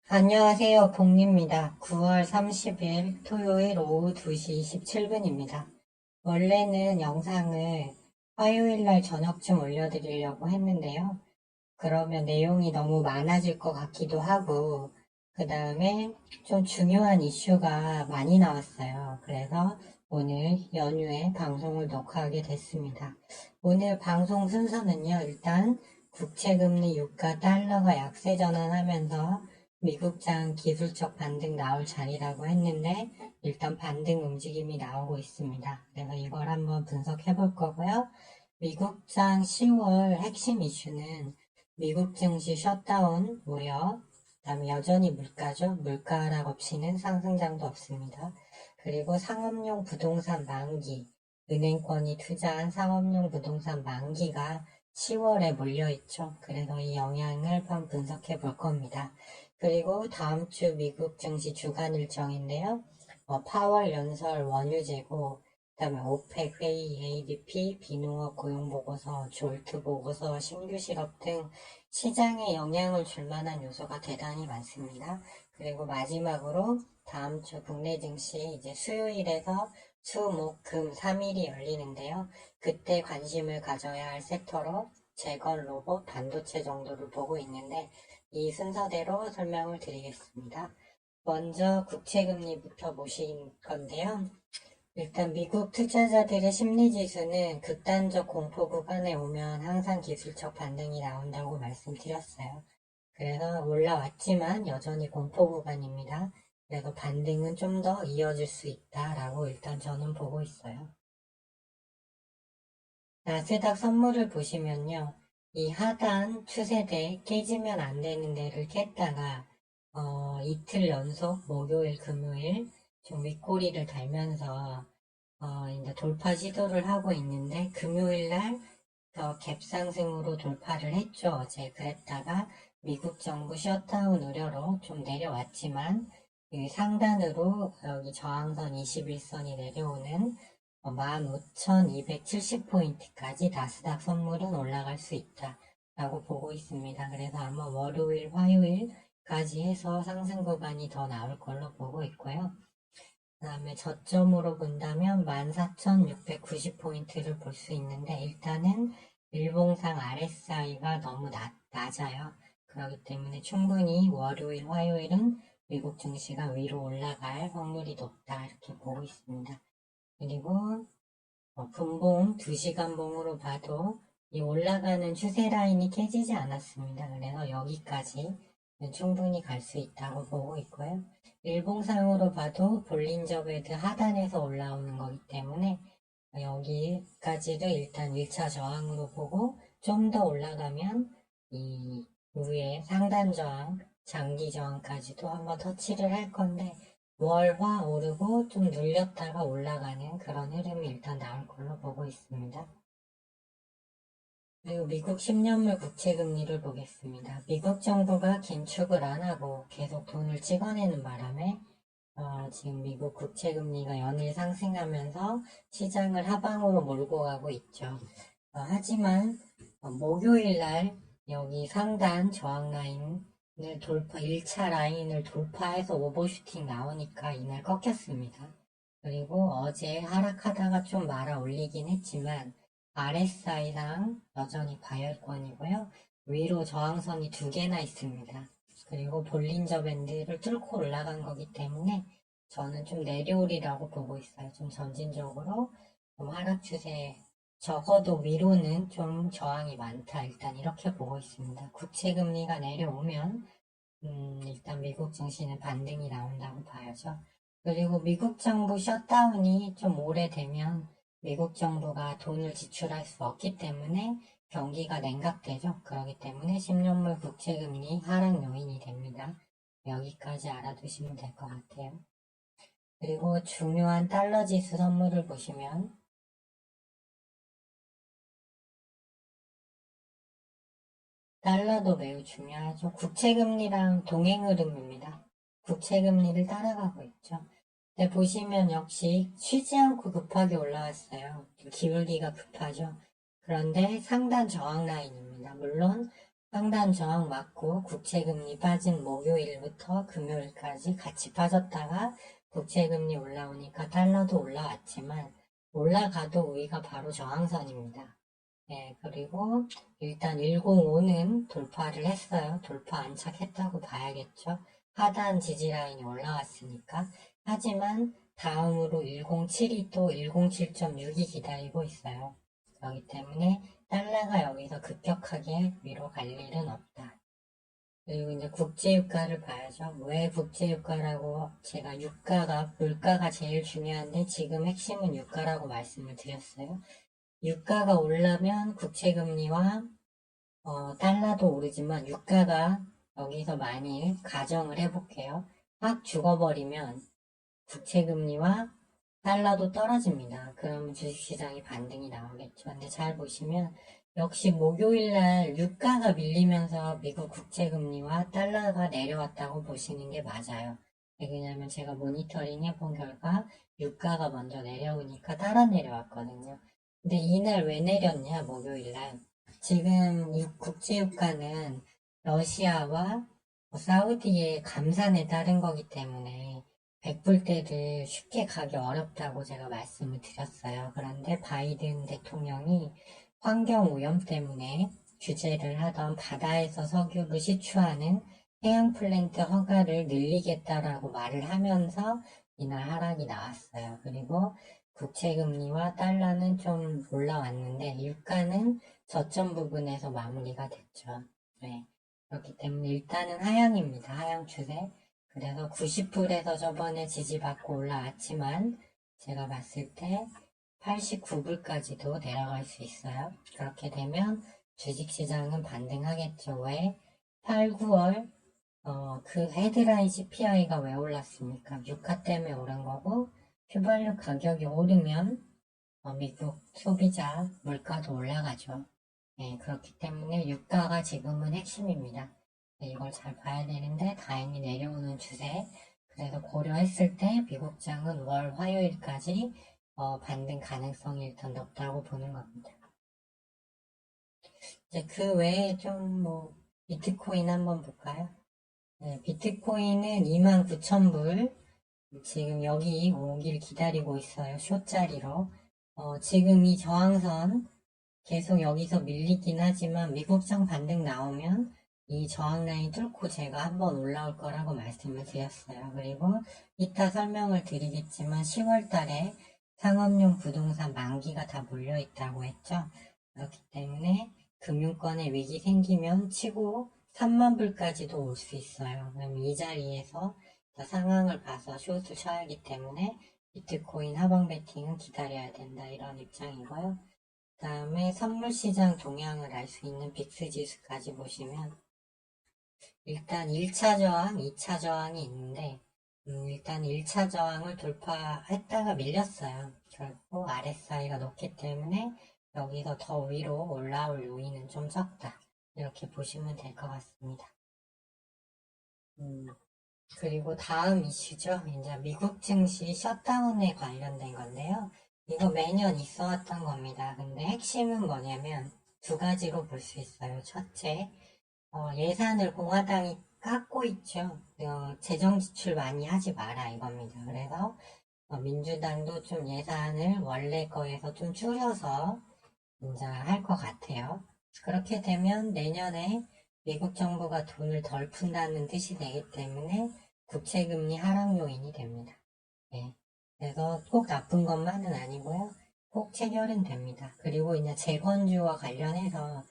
안녕하세요. 복리입니다. 9월 30일 토요일 오후 2시 27분입니다. 원래는 영상을 화요일 날 저녁쯤 올려드리려고 했는데요. 그러면 내용이 너무 많아질 것 같기도 하고, 그 다음에 좀 중요한 이슈가 많이 나왔어요. 그래서 오늘 연휴에 방송을 녹화하게 됐습니다. 오늘 방송 순서는요, 일단 국채금리 유가 달러가 약세 전환하면서 미국장 기술적 반등 나올 자리라고 했는데, 일단 반등 움직임이 나오고 있습니다. 그래서 이걸 한번 분석해 볼 거고요. 미국장 10월 핵심 이슈는 미국 증시 셧다운 우려, 그다음에 여전히 물가죠. 물가 하락 없이는 상승장도 없습니다. 그리고 상업용 부동산 만기, 은행권이 투자한 상업용 부동산 만기가 10월에 몰려있죠. 그래서 이 영향을 한번 분석해 볼 겁니다. 그리고 다음 주 미국 증시 주간 일정인데요. 파월 연설 원유 재고, 그다음에 오펙 회의, ADP, 비농업 고용 보고서, 졸트 보고서, 신규 실업 등 시장에 영향을 줄 만한 요소가 대단히 많습니다. 그리고 마지막으로 다음 주 국내 증시 이제 수요일에서 수, 목, 금 3일이 열리는데요. 그때 관심을 가져야 할 섹터로 재건, 로봇, 반도체 정도를 보고 있는데 이 순서대로 설명을 드리겠습니다. 먼저 국채금리부터 보실 건데요. 일단 미국 투자자들의 심리지수는 극단적 공포 구간에 오면 항상 기술적 반등이 나온다고 말씀드렸어요. 그래서 올라왔지만 여전히 공포 구간입니다. 그래서 반등은 좀 더 이어질 수 있다라고 일단 저는 보고 있어요. 나스닥 선물을 보시면요. 이 하단 추세대 깨지면 안 되는 데를 깼다가 이틀 연속 목요일, 금요일 좀 윗꼬리를 달면서 이제 돌파 시도를 하고 있는데 금요일 날 갭상승으로 돌파를 했죠. 어제 그랬다가 미국 정부 셧다운 우려로 좀 내려왔지만 이 상단으로 여기 저항선 21선이 내려오는 15,270포인트까지 나스닥 선물은 올라갈 수 있다 라고 보고 있습니다. 그래서 아마 월요일, 화요일까지 해서 상승 구간이 더 나올 걸로 보고 있고요. 그 다음에 저점으로 본다면 14,690포인트를 볼 수 있는데 일단은 일봉상 RSI가 너무 낮아요. 그렇기 때문에 충분히 월요일, 화요일은 미국 증시가 위로 올라갈 확률이 높다 이렇게 보고 있습니다. 그리고 분봉 2시간 봉으로 봐도 이 올라가는 추세 라인이 깨지지 않았습니다. 그래서 여기까지 충분히 갈 수 있다고 보고 있고요. 일봉상으로 봐도 볼린저 배드 하단에서 올라오는 거기 때문에 여기까지를 일단 1차 저항으로 보고 좀 더 올라가면 이 위에 상단 저항, 장기 저항까지도 한번 터치를 할 건데 월화 오르고 좀 눌렸다가 올라가는 그런 흐름이 일단 나올 걸로 보고 있습니다. 그리고 미국 10년물 국채금리를 보겠습니다. 미국 정부가 긴축을 안 하고 계속 돈을 찍어내는 바람에 지금 미국 국채금리가 연일 상승하면서 시장을 하방으로 몰고 가고 있죠. 하지만 목요일 날 여기 상단 저항 라인을 1차 라인을 돌파해서 오버슈팅 나오니까 이날 꺾였습니다. 그리고 어제 하락하다가 좀 말아 올리긴 했지만 RSI상 여전히 과열권이고요. 위로 저항선이 2개나 있습니다. 그리고 볼린저 밴드를 뚫고 올라간 거기 때문에 저는 좀 내려오리라고 보고 있어요. 좀 점진적으로 좀 하락 추세, 적어도 위로는 좀 저항이 많다. 일단 이렇게 보고 있습니다. 국채금리가 내려오면 일단 미국 증시는 반등이 나온다고 봐야죠. 그리고 미국 정부 셧다운이 좀 오래되면 미국 정부가 돈을 지출할 수 없기 때문에 경기가 냉각되죠. 그렇기 때문에 10년물 국채금리 하락 요인이 됩니다. 여기까지 알아두시면 될 것 같아요. 그리고 중요한 달러 지수 선물을 보시면 달러도 매우 중요하죠. 국채금리랑 동행 흐름입니다. 국채금리를 따라가고 있죠. 네, 보시면 역시 쉬지 않고 급하게 올라왔어요. 기울기가 급하죠. 그런데 상단 저항 라인입니다. 물론 상단 저항 맞고 국채금리 빠진 목요일부터 금요일까지 같이 빠졌다가 국채금리 올라오니까 달러도 올라왔지만 올라가도 우리가 바로 저항선입니다. 네, 그리고 일단 105는 돌파를 했어요. 돌파 안착했다고 봐야겠죠. 하단 지지라인이 올라왔으니까. 하지만 다음으로 107이 또 107.6이 기다리고 있어요. 그렇기 때문에 달러가 여기서 급격하게 위로 갈 일은 없다. 그리고 이제 국제유가를 봐야죠. 왜 국제유가라고 제가 유가가, 물가가 제일 중요한데 지금 핵심은 유가라고 말씀을 드렸어요. 유가가 올라면 국채금리와 달러도 오르지만 유가가 여기서 많이 가정을 해볼게요. 확 죽어버리면 국채금리와 달러도 떨어집니다. 그러면 주식시장이 반등이 나오겠죠. 근데 잘 보시면 역시 목요일날 유가가 밀리면서 미국 국채금리와 달러가 내려왔다고 보시는 게 맞아요. 왜냐하면 제가 모니터링 해본 결과 유가가 먼저 내려오니까 따라 내려왔거든요. 근데 이날 왜 내렸냐, 목요일날. 지금 국제유가는 러시아와 사우디의 감산에 따른 거기 때문에 100불대를 쉽게 가기 어렵다고 제가 말씀을 드렸어요. 그런데 바이든 대통령이 환경오염 때문에 규제를 하던 바다에서 석유를 시추하는 해양 플랜트 허가를 늘리겠다라고 말을 하면서 이날 하락이 나왔어요. 그리고 국채금리와 달러는 좀 올라왔는데 유가는 저점 부분에서 마무리가 됐죠. 네. 그렇기 때문에 일단은 하향입니다. 하향 추세. 그래서 90불에서 저번에 지지받고 올라왔지만 제가 봤을 때 89불까지도 내려갈 수 있어요. 그렇게 되면 주식시장은 반등하겠죠. 왜? 8, 9월 그 헤드라인 CPI가 왜 올랐습니까? 유가 때문에 오른 거고 휘발유 가격이 오르면 미국 소비자 물가도 올라가죠. 네, 그렇기 때문에 유가가 지금은 핵심입니다. 네, 이걸 잘 봐야 되는데 다행히 내려오는 추세. 그래서 고려했을 때 미국장은 월 화요일까지 반등 가능성이 일단 높다고 보는 겁니다. 이제 그 외에 좀 비트코인 한번 볼까요? 네, 비트코인은 29,000불 지금 여기 오길 기다리고 있어요. 숏자리로. 지금 이 저항선 계속 여기서 밀리긴 하지만 미국장 반등 나오면 이 저항 라인 뚫고 제가 한번 올라올 거라고 말씀을 드렸어요. 그리고 이따 설명을 드리겠지만 10월 달에 상업용 부동산 만기가 다 몰려 있다고 했죠. 그렇기 때문에 금융권에 위기 생기면 치고 3만 불까지도 올 수 있어요. 그러면 이 자리에서 상황을 봐서 숏을 쳐야 하기 때문에 비트코인 하방 베팅은 기다려야 된다 이런 입장이고요. 그 다음에 선물시장 동향을 알 수 있는 빅스 지수까지 보시면 일단 1차 저항, 2차 저항이 있는데 일단 1차 저항을 돌파했다가 밀렸어요. 결국 RSI가 높기 때문에 여기서 더 위로 올라올 요인은 좀 적다. 이렇게 보시면 될 것 같습니다. 그리고 다음 이슈죠. 이제 미국 증시 셧다운에 관련된 건데요. 이거 매년 있어 왔던 겁니다. 근데 핵심은 뭐냐면 두 가지로 볼 수 있어요. 첫째, 예산을 공화당이 깎고 있죠. 재정 지출 많이 하지 마라 이겁니다. 그래서 민주당도 좀 예산을 원래 거에서 좀 줄여서 이제 할 것 같아요. 그렇게 되면 내년에 미국 정부가 돈을 덜 푼다는 뜻이 되기 때문에 국채금리 하락 요인이 됩니다. 네. 그래서 꼭 나쁜 것만은 아니고요. 꼭 체결은 됩니다. 그리고 이제 재건주와 관련해서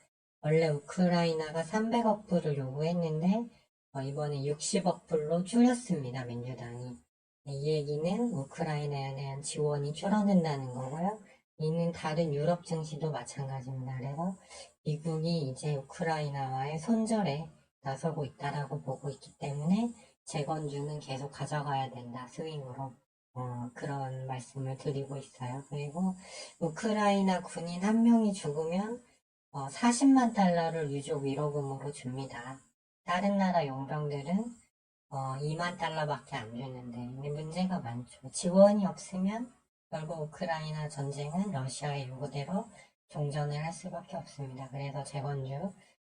원래 우크라이나가 300억 불을 요구했는데 이번에 60억 불로 줄였습니다. 민주당이. 이 얘기는 우크라이나에 대한 지원이 줄어든다는 거고요. 이는 다른 유럽 증시도 마찬가지입니다. 그래서 미국이 이제 우크라이나와의 손절에 나서고 있다라고 보고 있기 때문에 재건주는 계속 가져가야 된다. 스윙으로. 그런 말씀을 드리고 있어요. 그리고 우크라이나 군인 한 명이 죽으면 40만 달러를 유족 위로금으로 줍니다. 다른 나라 용병들은 2만 달러밖에 안 주는데 문제가 많죠. 지원이 없으면 결국 우크라이나 전쟁은 러시아의 요구대로 종전을 할 수밖에 없습니다. 그래서 재건주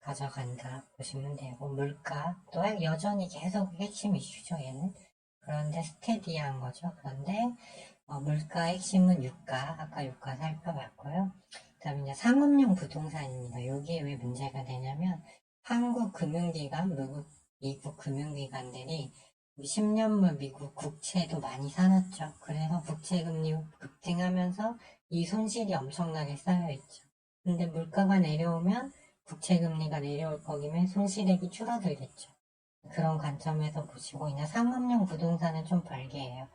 가져간다 보시면 되고, 물가 또 여전히 계속 핵심 이슈죠, 얘는. 그런데 스테디한 거죠. 그런데 물가 핵심은 유가, 아까 유가 살펴봤고요. 그 다음에 이제 상업용 부동산입니다. 여기에 왜 문제가 되냐면 한국 금융기관, 미국 금융기관들이 10년물 미국 국채도 많이 사놨죠. 그래서 국채금리 급등하면서 이 손실이 엄청나게 쌓여있죠. 근데 물가가 내려오면 국채금리가 내려올 거기면 손실액이 줄어들겠죠. 그런 관점에서 보시고, 이제 상업용 부동산은 좀 별개예요.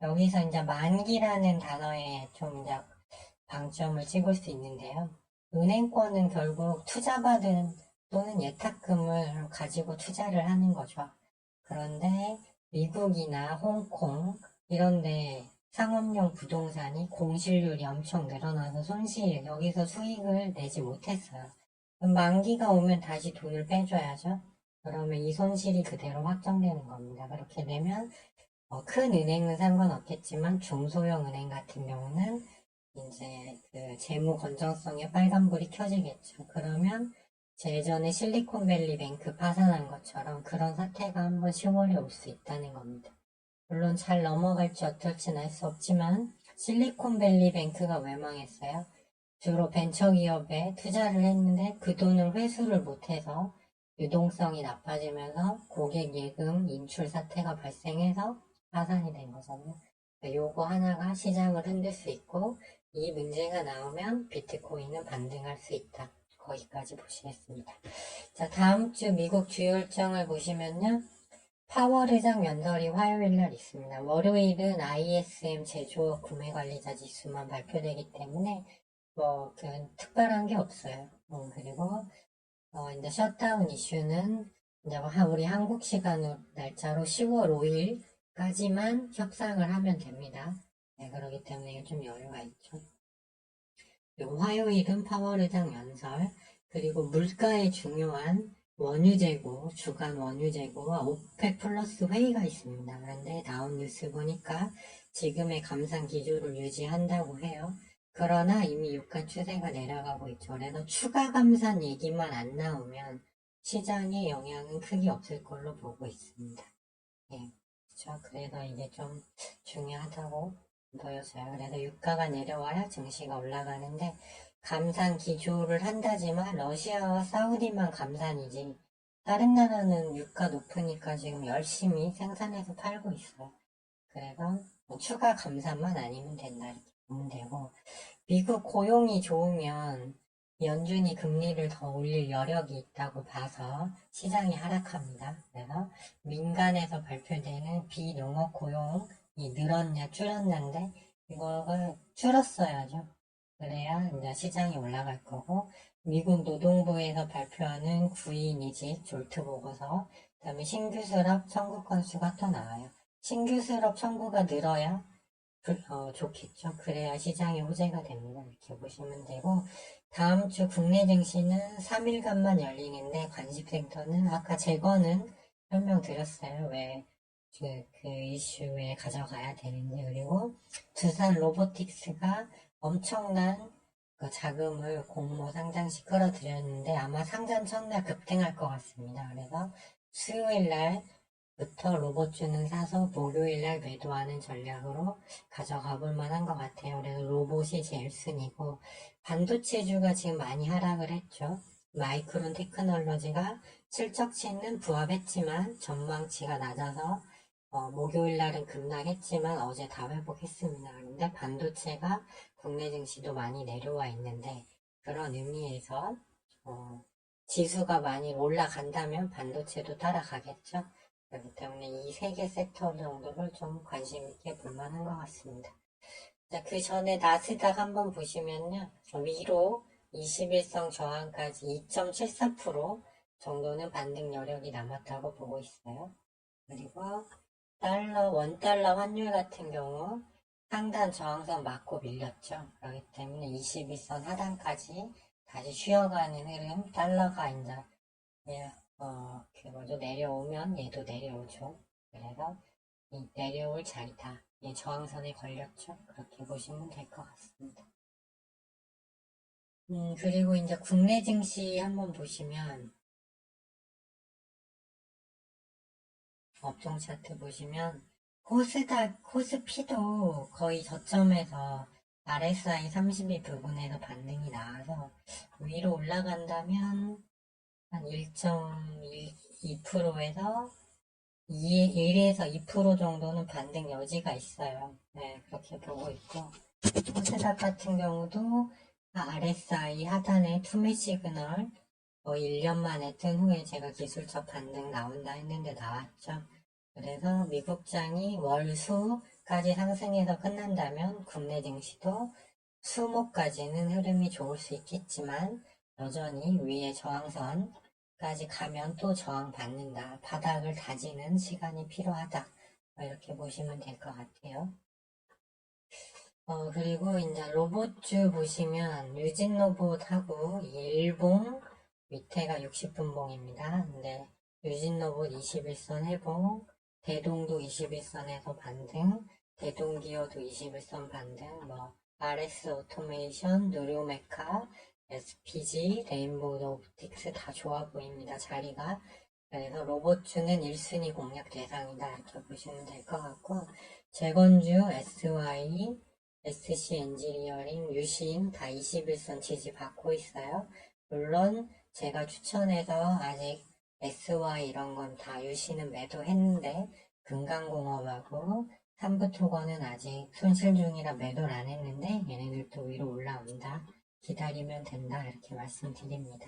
여기서 이제 만기라는 단어에 좀 이제 방점을 찍을 수 있는데요. 은행권은 결국 투자받은 또는 예탁금을 가지고 투자를 하는 거죠. 그런데 미국이나 홍콩 이런데 상업용 부동산이 공실률이 엄청 늘어나서 여기서 수익을 내지 못했어요. 그럼 만기가 오면 다시 돈을 빼줘야죠. 그러면 이 손실이 그대로 확정되는 겁니다. 그렇게 되면 큰 은행은 상관없겠지만 중소형 은행 같은 경우는 이제 그 재무 건전성에 빨간불이 켜지겠죠. 그러면 예전에 실리콘밸리 뱅크 파산한 것처럼 그런 사태가 한번 10월에 올 수 있다는 겁니다. 물론 잘 넘어갈지 어떨지는 알 수 없지만 실리콘밸리 뱅크가 왜 망했어요? 주로 벤처기업에 투자를 했는데 그 돈을 회수를 못해서 유동성이 나빠지면서 고객 예금 인출 사태가 발생해서 파산이 된 거잖아요. 요거 하나가 시장을 흔들 수 있고 이 문제가 나오면 비트코인은 반등할 수 있다. 거기까지 보시겠습니다. 자, 다음 주 미국 주요 일정을 보시면요. 파월 의장 연설이 화요일 날 있습니다. 월요일은 ISM 제조업 구매 관리자 지수만 발표되기 때문에 특별한 게 없어요. 그리고 이제 셧다운 이슈는 이제 우리 한국 시간 날짜로 10월 5일까지만 협상을 하면 됩니다. 네, 그렇기 때문에 좀 여유가 있죠. 그리고 화요일은 파월 의장 연설, 그리고 물가에 중요한 원유 재고, 주간 원유 재고와 오펙 플러스 회의가 있습니다. 그런데 다운 뉴스 보니까 지금의 감산 기조를 유지한다고 해요. 그러나 이미 유가 추세가 내려가고 있죠. 그래서 추가 감산 얘기만 안 나오면 시장에 영향은 크게 없을 걸로 보고 있습니다. 예, 그렇죠. 그래서 이게 좀 중요하다고 보여져요. 그래서 유가가 내려와야 증시가 올라가는데 감산 기조를 한다지만 러시아와 사우디만 감산이지 다른 나라는 유가 높으니까 지금 열심히 생산해서 팔고 있어요. 그래서 추가 감산만 아니면 된다 이렇게 보면 되고 미국 고용이 좋으면 연준이 금리를 더 올릴 여력이 있다고 봐서 시장이 하락합니다. 그래서 민간에서 발표되는 비농업 고용이 늘었냐 줄었는데 이거가 줄었어야죠. 그래야 이제 시장이 올라갈 거고 미국 노동부에서 발표하는 구인 이직 졸트 보고서 그다음에 신규 수랍 청구 건수가 더 나와요. 신규 수랍 청구가 늘어야 좋겠죠. 그래야 시장의 호재가 됩니다. 이렇게 보시면 되고, 다음 주 국내 증시는 3일간만 열리는데, 관심센터는 아까 재거는 설명드렸어요. 왜 그 이슈에 가져가야 되는지. 그리고 두산 로보틱스가 엄청난 그 자금을 공모 상장시 끌어들였는데, 아마 상장 첫날 급등할 것 같습니다. 그래서 수요일 날 부터 로봇주는 사서 목요일날 매도하는 전략으로 가져가 볼 만한 것 같아요. 그래서 로봇이 제일 순이고 반도체주가 지금 많이 하락을 했죠. 마이크론 테크놀로지가 실적치는 부합했지만 전망치가 낮아서 목요일날은 급락했지만 어제 다 회복했습니다. 그런데 반도체가 국내 증시도 많이 내려와 있는데 그런 의미에서 지수가 많이 올라간다면 반도체도 따라가겠죠. 그렇기 때문에 이 세 개 섹터 정도를 좀 관심 있게 볼 만한 것 같습니다. 자, 그 전에 나스닥 한번 보시면요. 위로 21성 저항까지 2.74% 정도는 반등 여력이 남았다고 보고 있어요. 그리고 원달러 환율 같은 경우 상단 저항선 맞고 밀렸죠. 그렇기 때문에 21선 하단까지 다시 쉬어가는 흐름, 달러가 이제 내려오면 얘도 내려오죠. 그래서 이 내려올 자리다. 이 저항선에 걸렸죠. 그렇게 보시면 될 것 같습니다. 그리고 이제 국내 증시 한번 보시면, 업종 차트 보시면, 코스피도 거의 저점에서 RSI 32 부분에서 반등이 나와서 위로 올라간다면 한 1.2%에서 1에서 2% 정도는 반등 여지가 있어요. 네, 그렇게 보고 있고, 코스닥 같은 경우도 RSI 하단에 투매 시그널 1년 만에 뜬 후에 제가 기술적 반등 나온다 했는데 나왔죠. 그래서 미국장이 월수까지 상승해서 끝난다면 국내 증시도 수목까지는 흐름이 좋을 수 있겠지만 여전히 위에 저항선까지 가면 또 저항받는다. 바닥을 다지는 시간이 필요하다. 이렇게 보시면 될 것 같아요. 그리고 이제 로봇주 보시면 유진 로봇하고 일봉 밑에가 60분봉입니다. 근데 유진 로봇 21선 해봉, 대동도 21선에서 반등, 대동기어도 21선 반등, RS 오토메이션, 누리오메카, SPG, 레인보우 로보틱스 다 좋아 보입니다. 자리가. 그래서 로봇주는 1순위 공략 대상이다. 이렇게 보시면 될 것 같고, 재건주, SY, SC 엔지니어링, 유신 다 21선 지지 받고 있어요. 물론 제가 추천해서 아직 SY 이런 건 다 유신은 매도했는데 금강공업하고 삼부토건은 아직 손실 중이라 매도를 안 했는데 얘네들도 위로 올라온다. 기다리면 된다. 이렇게 말씀드립니다.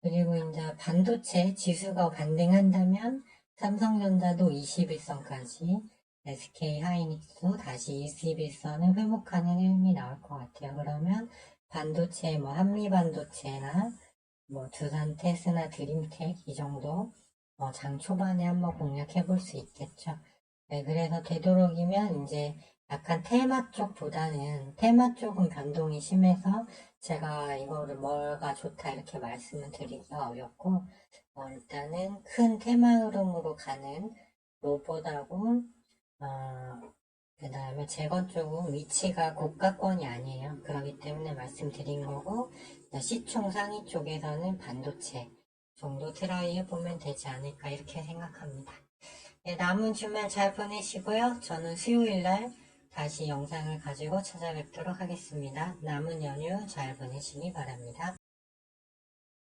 그리고 이제 반도체 지수가 반등한다면 삼성전자도 21선까지 SK 하이닉스도 다시 21선을 회복하는 흐름이 나올 것 같아요. 그러면 반도체, 한미반도체나 두산 테스나 드림텍 이 정도 장 초반에 한번 공략해 볼 수 있겠죠. 네, 그래서 되도록이면 이제 약간 테마 쪽보다는 테마 쪽은 변동이 심해서 제가 이거를 뭐가 좋다 이렇게 말씀을 드리기가 어렵고 일단은 큰 테마 흐름으로 가는 로봇하고 그 다음에 재건 쪽은 위치가 고가권이 아니에요. 그렇기 때문에 말씀드린 거고 시총 상위 쪽에서는 반도체 정도 트라이 해보면 되지 않을까 이렇게 생각합니다. 네, 남은 주말 잘 보내시고요. 저는 수요일날 다시 영상을 가지고 찾아뵙도록 하겠습니다. 남은 연휴 잘 보내시기 바랍니다.